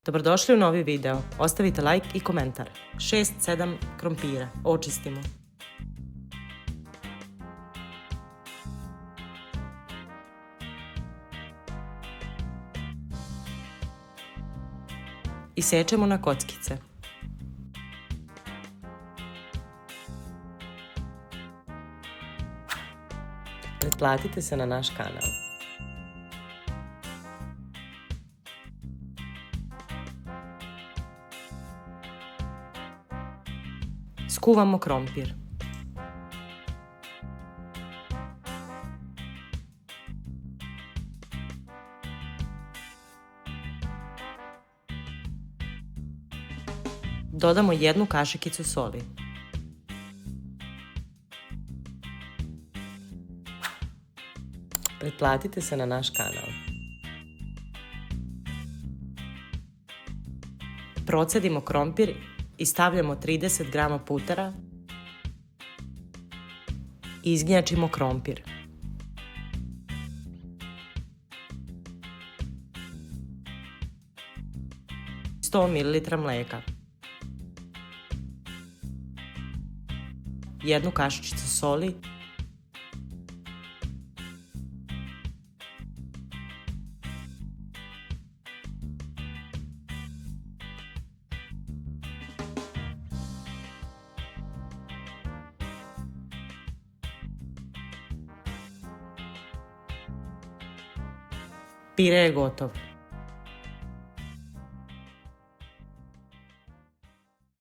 Dobrodošli u novi video. Ostavite like i komentar. 6-7 krompira. Očistimo. Isečemo na kockice. Pretplatite se na naš kanal. Skuvamo krompir. Dodamo 1 kašikicu soli. Pretplatite se na naš kanal. Procedimo krompir i stavljamo 30 grama putera. Izgnjačimo krompir. Sto mililitra mleka. 1 kašičicu soli. Pire je gotov.